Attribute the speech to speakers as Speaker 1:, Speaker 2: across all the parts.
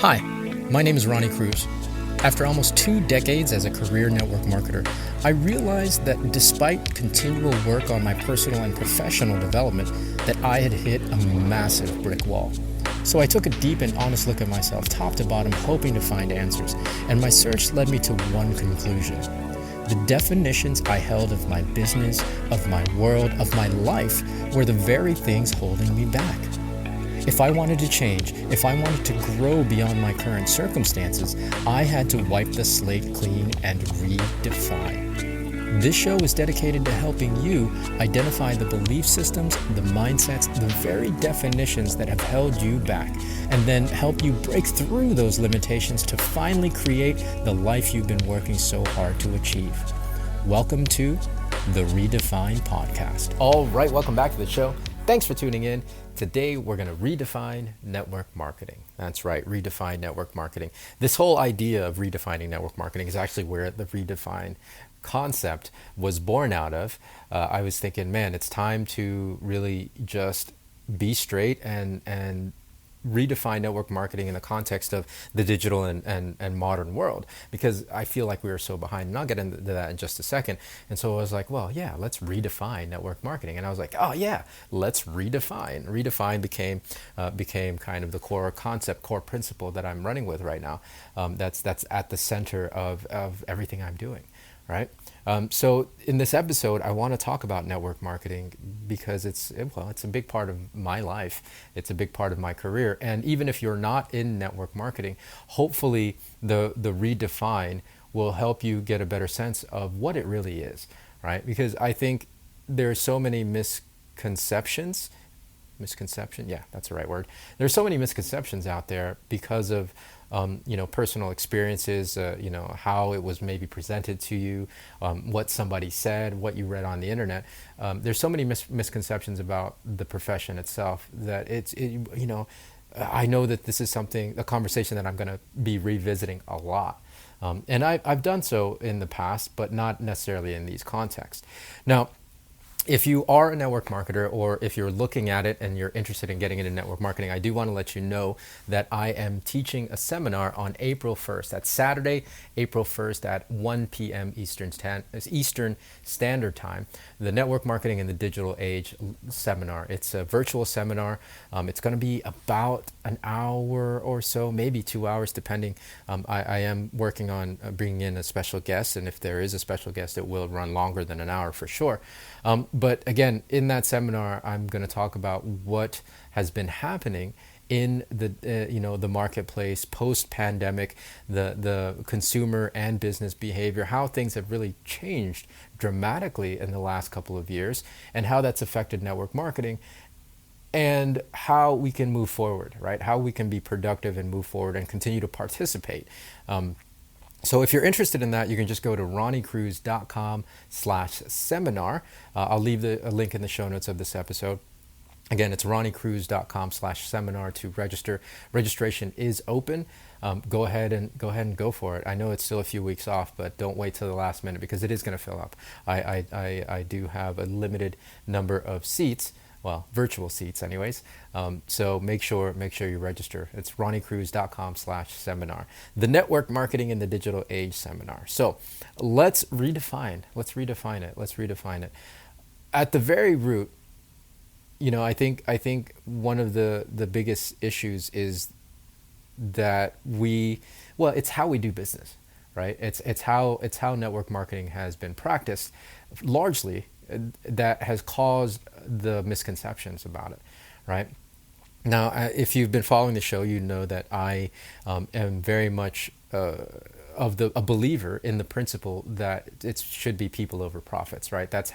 Speaker 1: Hi, my name is Ronnie Cruz. After almost 2 decades as a career network marketer, I realized that despite continual work on my personal and professional development, that I had hit a massive brick wall. So I took a deep and honest look at myself, top to bottom, hoping to find answers, and my search led me to one conclusion. The definitions I held of my business, of my world, of my life were the very things holding me back. If I wanted to change, if I wanted to grow beyond my current circumstances, I had to wipe the slate clean and redefine. This show is dedicated to helping you identify the belief systems, the mindsets, the very definitions that have held you back, and then help you break through those limitations to finally create the life you've been working so hard to achieve. Welcome to the Redefine podcast. All right, welcome back to the show. Thanks for tuning in. Today, we're going to redefine network marketing. That's right, redefine network marketing. This whole idea of redefining network marketing is actually where the redefine concept was born out of. I was thinking, man, it's time to really just be straight and redefine network marketing in the context of the digital and modern world, because I feel like we are so behind, and I'll get into that in just a second. And so I was like, well, yeah, let's redefine network marketing. And I was like, oh yeah, let's redefine. Redefine became kind of the core concept, core principle that I'm running with right now. That's at the center of everything I'm doing, right? So in this episode, I want to talk about network marketing because it's a big part of my life. It's a big part of my career. And even if you're not in network marketing, hopefully the redefine will help you get a better sense of what it really is, right? Because I think there's so many misconception, yeah, that's the right word. There's so many misconceptions out there because of personal experiences, how it was maybe presented to you, what somebody said, what you read on the internet. There's so many misconceptions about the profession itself that I know that this is a conversation that I'm going to be revisiting a lot. And I've done so in the past, but not necessarily in these contexts. Now, if you are a network marketer, or if you're looking at it and you're interested in getting into network marketing, I do want to let you know that I am teaching a seminar on April 1st. That's Saturday, April 1st at 1 p.m. Eastern Standard Time, the Network Marketing in the Digital Age seminar. It's a virtual seminar. It's going to be about an hour or so, maybe 2 hours, depending. I am working on bringing in a special guest, and if there is a special guest, it will run longer than an hour for sure. But again, in that seminar, I'm going to talk about what has been happening in the marketplace post-pandemic, the consumer and business behavior, how things have really changed dramatically in the last couple of years, and how that's affected network marketing, and how we can move forward, right? How we can be productive and move forward and continue to participate. So if you're interested in that, you can just go to ronniecruz.com/seminar. I'll leave a link in the show notes of this episode. Again, it's ronniecruz.com/seminar to register. Registration is open. Go ahead and go for it. I know it's still a few weeks off, but don't wait till the last minute, because it is going to fill up. I do have a limited number of seats. Well, virtual seats anyways. So make sure you register. It's ronniecruz.com/seminar. The Network Marketing in the Digital Age seminar. So let's redefine it. At the very root, I think one of the biggest issues is that it's how we do business, right? It's how network marketing has been practiced largely, that has caused the misconceptions about it, right? Now, if you've been following the show, you know that I am very much a believer in the principle that it should be people over profits, right? That's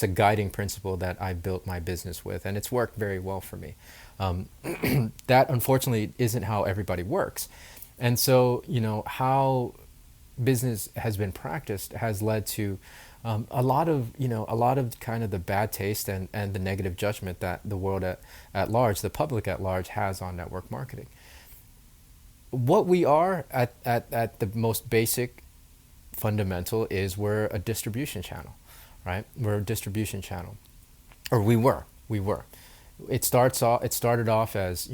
Speaker 1: a guiding principle that I built my business with, and it's worked very well for me. That unfortunately isn't how everybody works, and so how business has been practiced has led to a lot of kind of the bad taste and the negative judgment that the world at large, the public at large, has on network marketing. What we are at the most basic fundamental is we're a distribution channel, right? We're a distribution channel, or we were. It started off as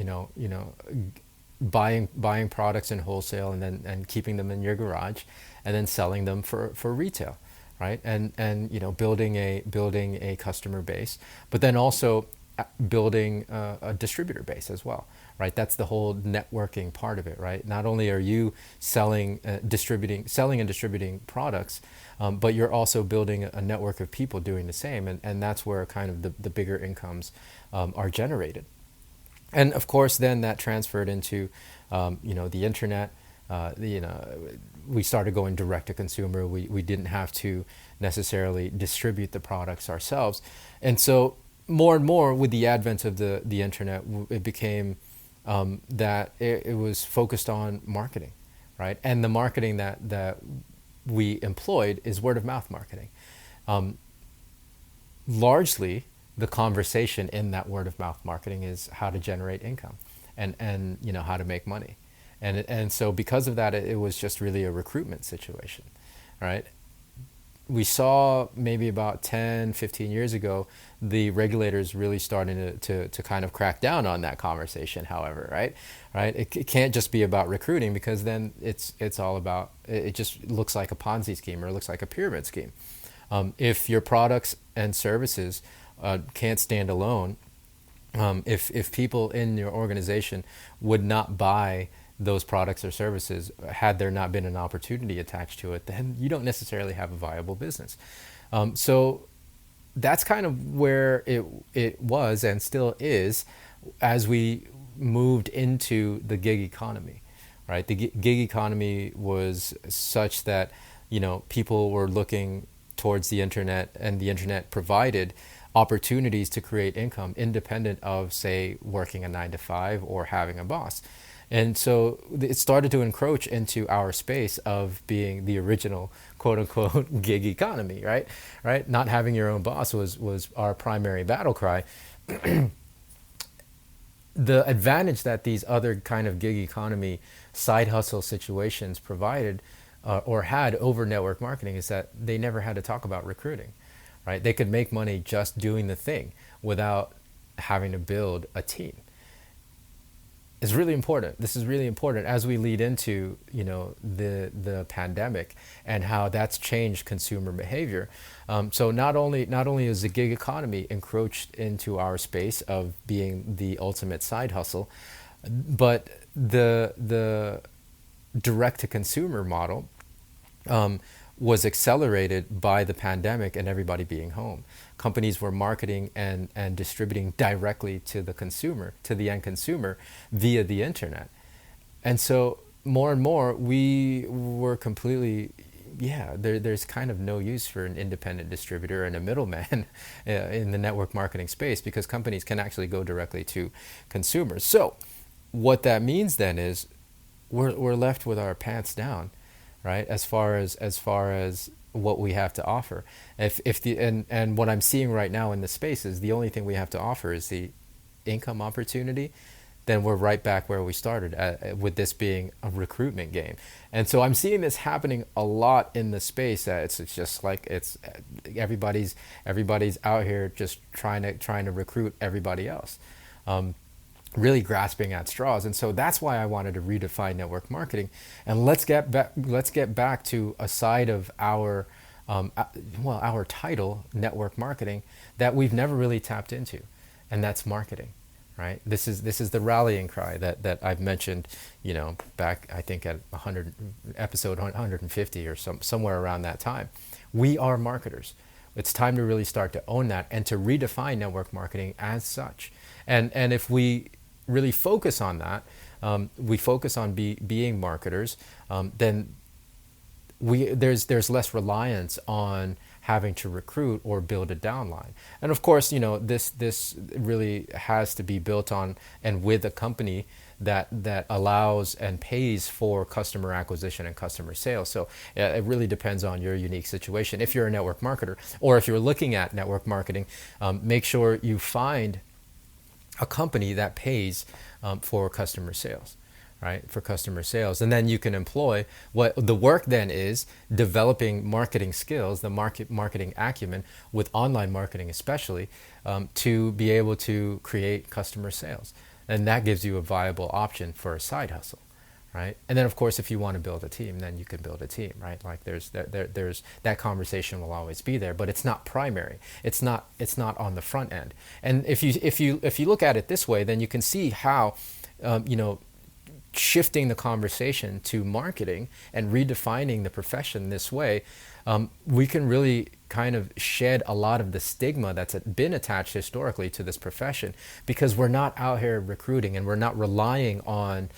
Speaker 1: buying products in wholesale and keeping them in your garage, and then selling them for retail, right? And building a customer base, but then also building a distributor base as well, right? That's the whole networking part of it, right? Not only are you selling and distributing products, but you're also building a network of people doing the same, and that's where kind of the bigger incomes are generated. And of course, then that transferred into, the internet. We started going direct to consumer. We didn't have to necessarily distribute the products ourselves, and so more and more with the advent of the internet, it became that it was focused on marketing, right? And the marketing that we employed is word of mouth marketing. Largely, the conversation in that word of mouth marketing is how to generate income, and how to make money, and so because of that, it was just really a recruitment situation, right? We saw maybe about 10, 15 years ago, the regulators really starting to kind of crack down on that conversation, however, right? It can't just be about recruiting, because then it's all about, it just looks like a Ponzi scheme, or it looks like a pyramid scheme. If your products and services can't stand alone, if people in your organization would not buy those products or services had there not been an opportunity attached to it, then you don't necessarily have a viable business. So that's kind of where it was and still is as we moved into the gig economy, right? The gig economy was such that people were looking towards the internet, and the internet provided opportunities to create income independent of, say, working a 9 to 5 or having a boss. And so it started to encroach into our space of being the original quote unquote gig economy, right? Right? Not having your own boss was our primary battle cry. The advantage that these other kind of gig economy side hustle situations provided or had over network marketing is that they never had to talk about recruiting, right? They could make money just doing the thing without having to build a team. Is really important. This is really important as we lead into the pandemic and how that's changed consumer behavior. So not only is the gig economy encroached into our space of being the ultimate side hustle, but the direct to consumer model was accelerated by the pandemic and everybody being home. Companies were marketing and distributing directly to the consumer, to the end consumer, via the internet. And so more and more we were completely, there's kind of no use for an independent distributor and a middleman in the network marketing space, because companies can actually go directly to consumers. So what that means then is we're left with our pants down, right? As far as what we have to offer. And what I'm seeing right now in the space is the only thing we have to offer is the income opportunity, then we're right back where we started with this being a recruitment game. And so I'm seeing this happening a lot in the space. It's just like everybody's out here just trying to recruit everybody else. Really grasping at straws. And so that's why I wanted to redefine network marketing. And let's get back to a side of our title, network marketing, that we've never really tapped into, and that's marketing, right? This is the rallying cry that I've mentioned, back I think at episode 150 or somewhere around that time. We are marketers. It's time to really start to own that and to redefine network marketing as such. And if we really focus on that, we focus on being marketers, then there's less reliance on having to recruit or build a downline. And of course, this really has to be built on and with a company that allows and pays for customer acquisition and customer sales. So it really depends on your unique situation. If you're a network marketer, or if you're looking at network marketing, make sure you find a company that pays for customer sales, right? For customer sales. And then you can employ what the work then is developing marketing skills, the marketing acumen with online marketing especially, to be able to create customer sales. and that gives you a viable option for a side hustle, right? And then of course, if you want to build a team, then you can build a team, right? Like there's that conversation will always be there, but it's not primary. It's not on the front end. And if you look at it this way, then you can see how shifting the conversation to marketing and redefining the profession this way, we can really kind of shed a lot of the stigma that's been attached historically to this profession, because we're not out here recruiting and we're not relying on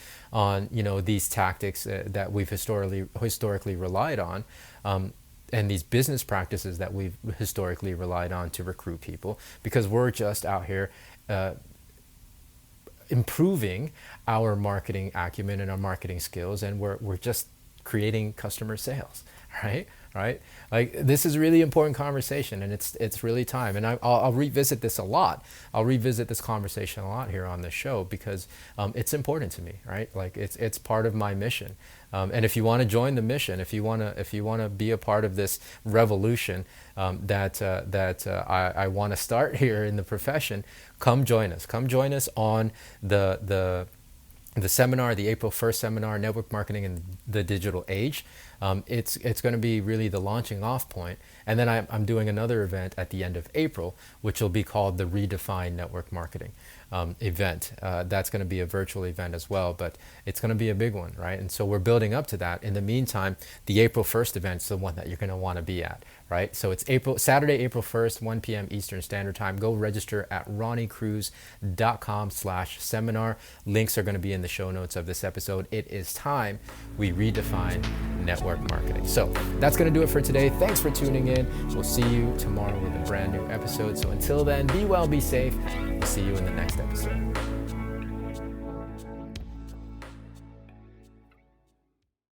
Speaker 1: these tactics that we've historically relied on, and these business practices that we've historically relied on to recruit people, because we're just out here improving our marketing acumen and our marketing skills, and we're just creating customer sales, right? Like this is a really important conversation, and it's really time. And I'll revisit this a lot. I'll revisit this conversation a lot here on the show, because it's important to me, right? Like it's part of my mission. And if you want to join the mission, if you want to be a part of this revolution that I want to start here in the profession, come join us. Come join us on the seminar, the April 1st seminar, Network Marketing in the Digital Age. It's going to be really the launching off point. And then I'm doing another event at the end of April, which will be called the Redefine Network Marketing event. That's going to be a virtual event as well, but it's going to be a big one, right? And so we're building up to that. In the meantime, the April 1st event is the one that you're going to want to be at, right? So it's Saturday, April 1st, 1 p.m. Eastern Standard Time. Go register at ronniecruz.com/seminar. Links are going to be in the show notes of this episode. It is time we redefine network marketing. So that's going to do it for today. Thanks for tuning in. We'll see you tomorrow with a brand new episode. So until then, be well, be safe. We'll see you in the next episode.